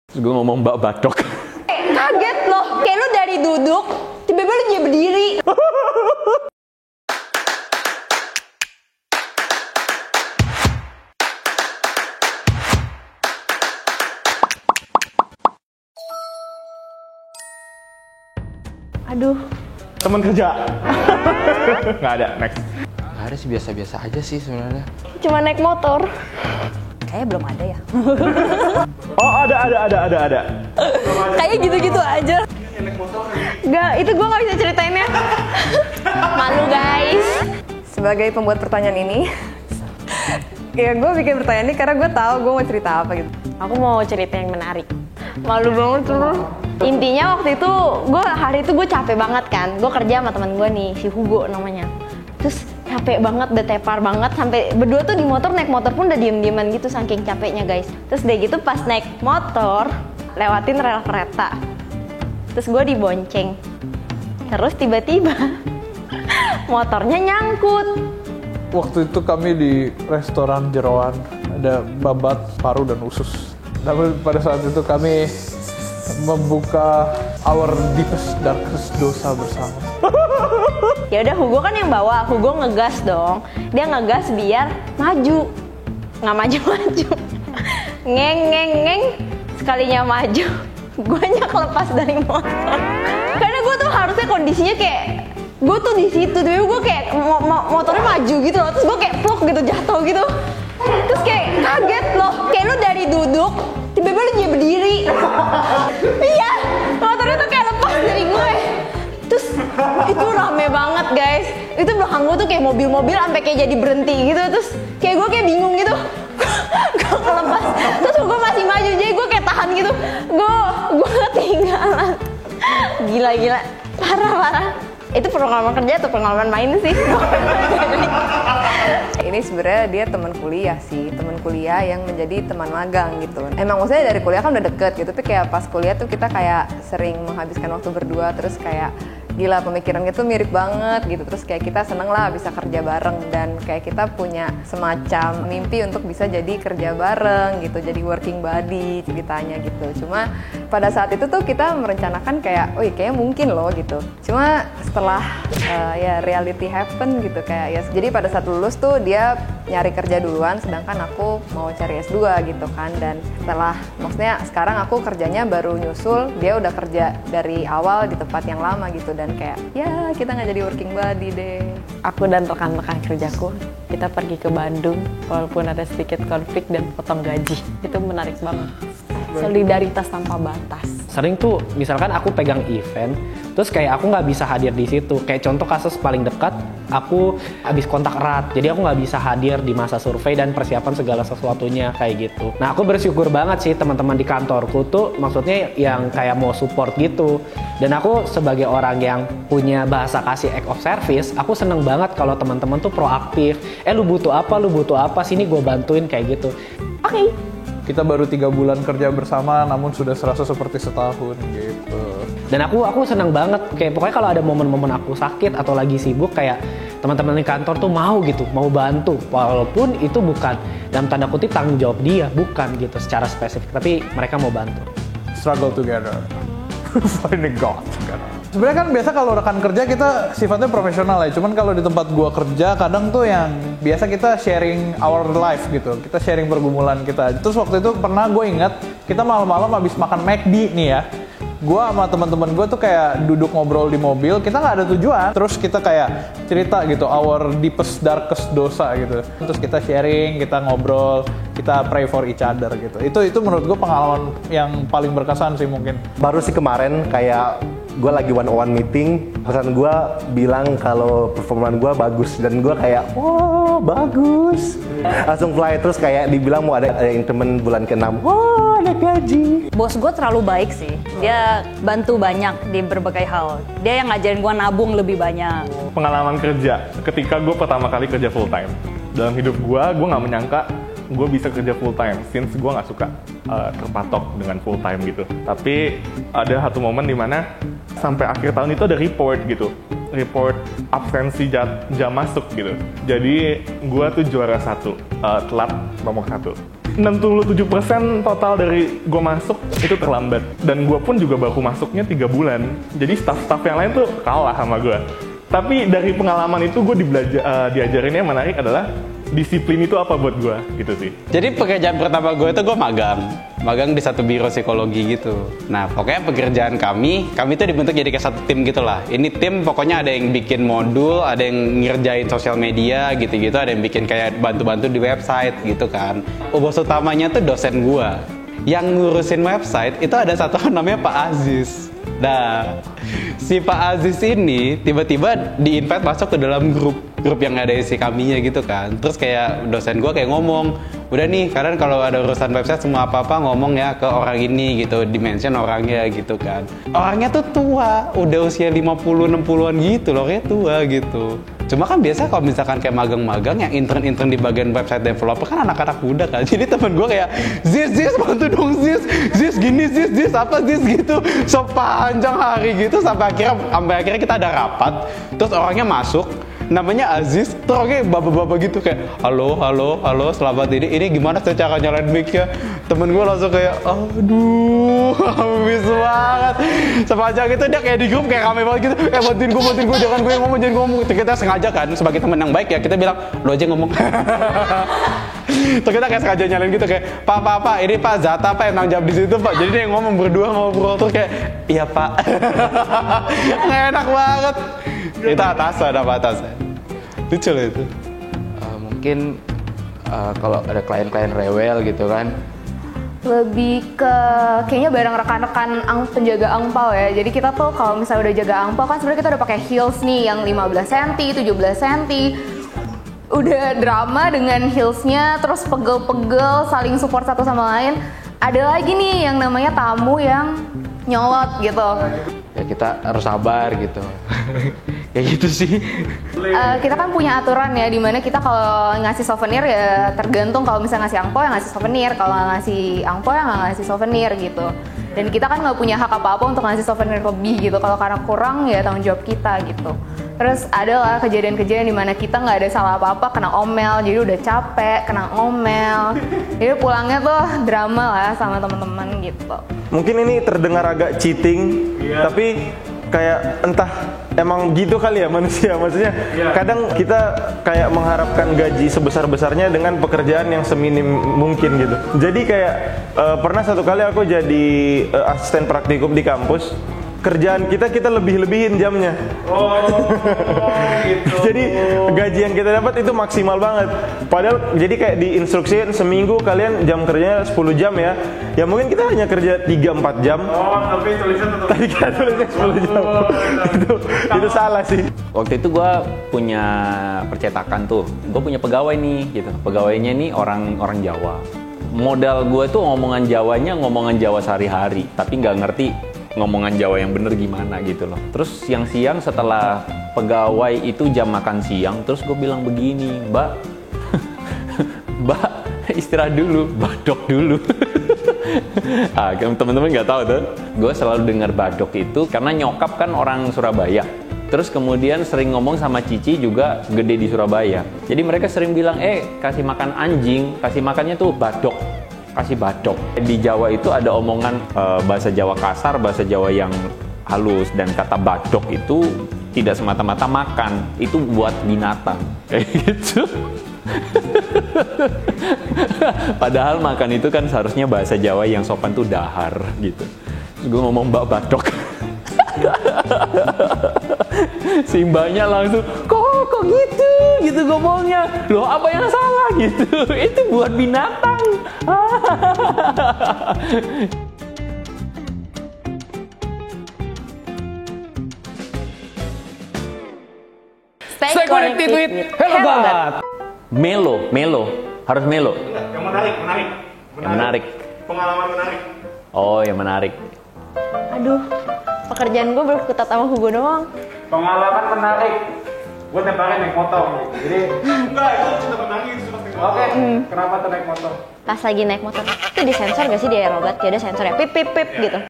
Gue ngomong Mbak Badok. Kaget loh, kayak lu dari duduk, tiba-tiba lu jadi berdiri. Aduh. Teman kerja. Nggak ada, next. Nggak ada sih, biasa-biasa aja sih sebenarnya. Cuma naik motor. Kayaknya belum ada ya. Oh, ada. Kayak gitu-gitu aja. Gak, itu gue gak bisa ceritainnya. Malu guys. Sebagai pembuat pertanyaan ini, ya gue bikin pertanyaan ini karena gue tahu gue mau cerita apa gitu. Aku mau cerita yang menarik. Malu banget tuh. Intinya waktu itu, hari itu gue capek banget kan. Gue kerja sama teman gue nih, si Hugo namanya. Terus capek banget, udah tepar banget. Sampai berdua tuh di motor, naik motor pun udah diem-dieman gitu saking capeknya guys. Terus udah gitu pas naik motor, lewatin rel kereta. Terus gue dibonceng. Terus tiba-tiba motornya nyangkut. Waktu itu kami di restoran Jerawan, ada babat, paru, dan usus. Namun pada saat itu kami membuka our deepest darkest dosa bersama. Ya udah Hugo kan yang bawa, Hugo ngegas dong. Dia ngegas biar maju. Nggak maju-maju. Ngeng. Sekalinya maju, guanya kelepas dari motor. Karena gue tuh harusnya kondisinya kayak gue tuh di situ, tapi gue kayak motornya maju gitu loh. Terus gue kayak plok gitu, jatuh gitu. Terus kayak kaget loh, kayak lu dari duduk, tiba-tiba lu jadi berdiri. Iya, motornya tuh kayak lepas dari gue. Terus itu rame banget guys. Itu belakang gue tuh kayak mobil-mobil sampai kayak jadi berhenti gitu. Terus kayak gue kayak bingung gitu. Gue kelepas. Terus gue masih maju, jadi gue kayak tahan gitu. Gue ketinggalan. Gila. Parah. Itu pengalaman kerja atau pengalaman main sih? Ini sebenarnya dia teman kuliah sih, teman kuliah yang menjadi teman magang gitu. Emang maksudnya dari kuliah kan udah deket gitu, tapi kayak pas kuliah tuh kita kayak sering menghabiskan waktu berdua, terus kayak gila pemikiran gitu mirip banget gitu. Terus kayak kita seneng lah bisa kerja bareng dan kayak kita punya semacam mimpi untuk bisa jadi kerja bareng gitu, jadi working buddy ceritanya gitu. Cuma pada saat itu tuh kita merencanakan kayak, oh kayaknya mungkin loh gitu. Cuma setelah ya reality happen gitu kayak ya. Jadi pada saat lulus tuh dia nyari kerja duluan, sedangkan aku mau cari S2 gitu kan. Dan setelah, maksudnya sekarang aku kerjanya baru nyusul, dia udah kerja dari awal di tempat yang lama gitu. Dan kayak ya kita nggak jadi working buddy deh. Aku dan rekan-rekan kerjaku, kita pergi ke Bandung walaupun ada sedikit konflik dan potong gaji. Itu menarik banget. Solidaritas tanpa batas. Sering tuh misalkan aku pegang event, terus kayak aku nggak bisa hadir di situ. Kayak contoh kasus paling dekat, aku habis kontak erat, jadi aku nggak bisa hadir di masa survei dan persiapan segala sesuatunya kayak gitu. Nah aku bersyukur banget sih teman-teman di kantorku tuh maksudnya yang kayak mau support gitu. Dan aku sebagai orang yang punya bahasa kasih act of service, aku seneng banget kalau teman-teman tuh proaktif. Lu butuh apa, sini gue bantuin kayak gitu. Oke. Kita baru 3 bulan kerja bersama, namun sudah serasa seperti setahun gitu. Dan aku senang banget, kayak pokoknya kalau ada momen-momen aku sakit atau lagi sibuk, kayak teman-teman di kantor tuh mau gitu, mau bantu. Walaupun itu bukan dalam tanda kutip tanggung jawab dia, bukan gitu secara spesifik, tapi mereka mau bantu. Struggle together, finding God together. Sebenarnya kan biasa kalau rekan kerja kita sifatnya profesional ya. Cuman kalau di tempat gua kerja kadang tuh yang biasa kita sharing our life gitu. Kita sharing pergumulan kita. Terus waktu itu pernah gue ingat kita malam-malam habis makan McD nih ya. Gua sama teman-teman gue tuh kayak duduk ngobrol di mobil, kita nggak ada tujuan. Terus kita kayak cerita gitu, our deepest darkest dosa gitu. Terus kita sharing, kita ngobrol, kita pray for each other gitu. Itu menurut gue pengalaman yang paling berkesan sih mungkin. Baru sih kemarin kayak gue lagi one-on-one meeting, pesan gue bilang kalau performan gue bagus dan gue kayak oh bagus, langsung fly. Terus kayak dibilang mau ada increment bulan ke-6, oh ada gaji. Bos gue terlalu baik sih, dia bantu banyak di berbagai hal. Dia yang ngajarin gue nabung lebih banyak. Pengalaman kerja, ketika gue pertama kali kerja full time. Dalam hidup gue nggak menyangka gue bisa kerja full time, since gue nggak suka terpatok dengan full time gitu. Tapi ada satu momen dimana sampai akhir tahun itu ada report gitu, report absensi jam masuk gitu. Jadi gue tuh juara 1, telat nomor 1. 67% total dari gue masuk itu terlambat. Dan gue pun juga baru masuknya 3 bulan. Jadi staff-staff yang lain tuh kalah sama gue. Tapi dari pengalaman itu gue diajarinnya yang menarik adalah disiplin itu apa buat gue gitu sih. Jadi pekerjaan pertama gue itu gue magang di satu biro psikologi gitu. Nah pokoknya pekerjaan kami itu dibentuk jadi kayak satu tim gitulah. Ini tim pokoknya ada yang bikin modul, ada yang ngerjain sosial media gitu-gitu, ada yang bikin kayak bantu-bantu di website gitu kan. Bos utamanya tuh dosen gue. Yang ngurusin website itu ada satu namanya Pak Aziz. Nah, si Pak Aziz ini tiba-tiba di-invite masuk ke dalam grup yang ada isi kaminya gitu kan. Terus kayak dosen gue kayak ngomong, udah nih kalian kalau ada urusan website semua apa-apa ngomong ya ke orang ini gitu, di-mention orangnya gitu kan. Orangnya tuh tua, udah usia 50-60an gitu loh, kayak tua gitu. Cuma kan biasa kalau misalkan kayak magang-magang yang intern-intern di bagian website developer kan anak-anak muda kan. Jadi temen gue kayak, Ziz bantu dong Ziz gini Ziz apa Ziz gitu. Sepanjang hari gitu sampai akhirnya kita ada rapat. Terus orangnya masuk, namanya Aziz, terus orangnya bapak-bapak gitu kayak, halo selamat ini gimana cara nyalain mic-nya. Temen gue langsung kayak, aduh habis banget. Sepanjang itu dia kayak di grup kayak rame banget gitu, bantuin gue jangan gue yang ngomong. Kita sengaja kan sebagai teman yang baik ya kita bilang lo aja ngomong. Terus kita kayak sengaja nyalain gitu kayak pak ini Pak Zata Pak emang jam di situ Pak, jadi dia yang ngomong berdua ngobrol terus kayak iya Pak. Nggak enak banget. Kita atasan lucu loh itu. Mungkin kalau ada klien-klien rewel gitu kan, Lebih ke kayaknya bareng rekan-rekan penjaga angpau ya. Jadi kita tuh kalau misalnya udah jaga angpau kan sebenarnya kita udah pakai heels nih yang 15 cm, 17 cm. Udah drama dengan heelsnya, terus pegel-pegel, saling support satu sama lain. Ada lagi nih yang namanya tamu yang nyolot gitu. ya kita harus sabar gitu. Kayak gitu sih. Kita kan punya aturan ya, dimana kita kalau ngasih souvenir ya tergantung, kalau misalnya ngasih angpau ya ngasih souvenir, kalau ngasih angpau ya nggak ngasih souvenir gitu. Dan kita kan nggak punya hak apa-apa untuk ngasih souvenir lebih gitu, kalau karena kurang ya tanggung jawab kita gitu. Terus ada lah kejadian-kejadian dimana kita nggak ada salah apa-apa, kena omel, jadi udah capek, kena omel. Jadi pulangnya tuh drama lah sama teman-teman gitu. Mungkin ini terdengar agak cheating, tapi kayak entah emang gitu kali ya manusia, maksudnya kadang kita kayak mengharapkan gaji sebesar-besarnya dengan pekerjaan yang seminim mungkin gitu. Jadi kayak pernah satu kali aku jadi asisten praktikum di kampus, kerjaan kita lebih-lebihin jamnya. Gitu. Jadi gaji yang kita dapat itu maksimal banget. Padahal jadi kayak diinstruksiin seminggu kalian jam kerjanya 10 jam ya. Ya mungkin kita hanya kerja 3-4 jam. Tapi kita tulisnya 10 jam. Itu salah sih. Waktu itu gue punya percetakan tuh. Gue punya pegawai nih gitu. Pegawainya nih orang Jawa. Modal gue tuh ngomongan Jawa sehari-hari, tapi nggak ngerti ngomongan Jawa yang bener gimana gitu loh. Terus siang-siang setelah pegawai itu jam makan siang, terus gue bilang begini, Mbak, Mbak istirahat dulu, badok dulu. Teman-teman nggak tahu tuh, gue selalu dengar badok itu karena nyokap kan orang Surabaya. Terus kemudian sering ngomong sama Cici juga gede di Surabaya. Jadi mereka sering bilang, kasih makan anjing, kasih makannya tuh badok. Kasih badok. Di Jawa itu ada omongan bahasa Jawa kasar, bahasa Jawa yang halus, dan kata badok itu tidak semata-mata makan, itu buat binatang kayak gitu. Padahal makan itu kan seharusnya bahasa Jawa yang sopan tuh dahar gitu. Terus gue ngomong mbak badok. Si mbaknya langsung kok gitu ngomongnya, loh apa yang salah gitu, itu buat binatang. Stay connected with Hellogat. Melo, harus melo. Yang menarik. Yang menarik. Pengalaman menarik. Oh, yang menarik. Aduh, pekerjaan gue berkutat sama Hugo doang. Pengalaman menarik. Gue tiap hari naik motor. Jadi Enggak, itu sudah menangis. oke, kenapa tuh naik motor? Pas lagi naik motor, itu disensor gak sih di Hellogat? Ya udah sensor ya, pip pip pip gitu.